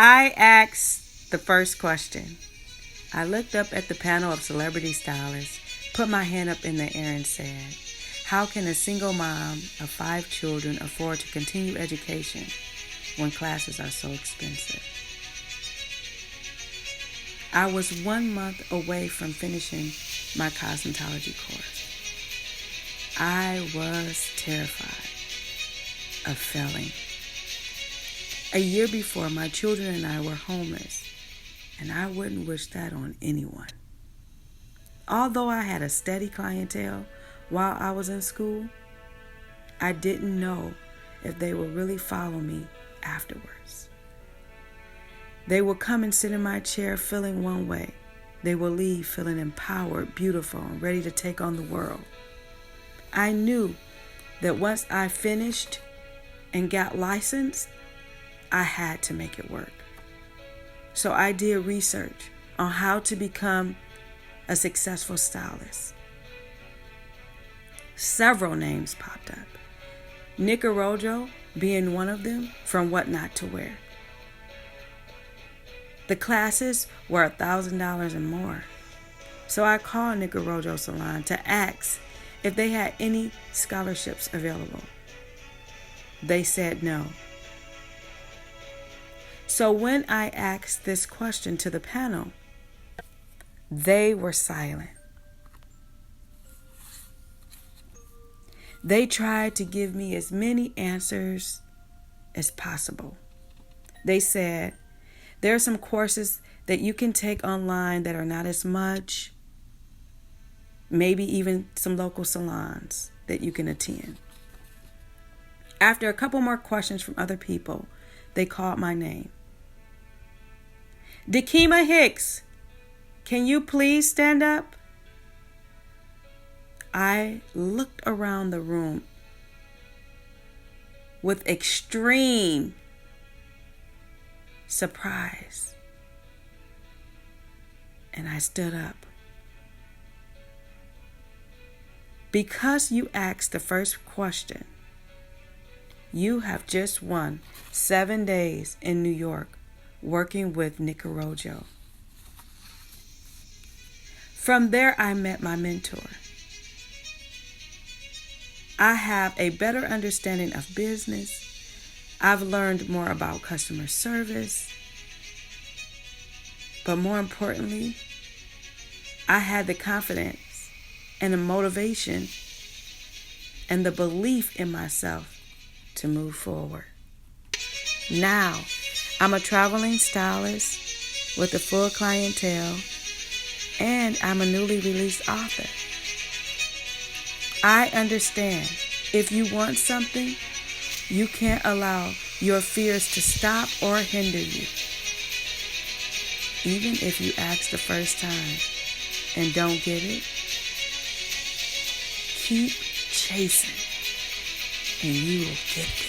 I asked the first question. I looked up at the panel of celebrity stylists, put my hand up in the air and said, how can a single mom of 5 children afford to continue education when classes are so expensive? I was 1 month away from finishing my cosmetology course. I was terrified of failing. A year before, my children and I were homeless, and I wouldn't wish that on anyone. Although I had a steady clientele while I was in school, I didn't know if they would really follow me afterwards. They would come and sit in my chair feeling one way. They will leave feeling empowered, beautiful, and ready to take on the world. I knew that once I finished and got licensed, I had to make it work. So I did research on how to become a successful stylist. Several names popped up, Nick Arroyo being one of them, from What Not to Wear. The classes were $1,000 and more. So I called Nick Arroyo Salon to ask if they had any scholarships available. They said no. So when I asked this question to the panel, they were silent. They tried to give me as many answers as possible. They said, there are some courses that you can take online that are not as much, maybe even some local salons that you can attend. After a couple more questions from other people, they called my name. Dakima Hicks, can you please stand up? I looked around the room with extreme surprise, and I stood up. Because you asked the first question, you have just won 7 days in New York working with Nick Arroyo. From there, I met my mentor. I have a better understanding of business. I've learned more about customer service. But more importantly, I had the confidence and the motivation and the belief in myself to move forward. Now, I'm a traveling stylist with a full clientele, and I'm a newly released author. I understand if you want something, you can't allow your fears to stop or hinder you. Even if you ask the first time and don't get it, keep chasing and you will get there.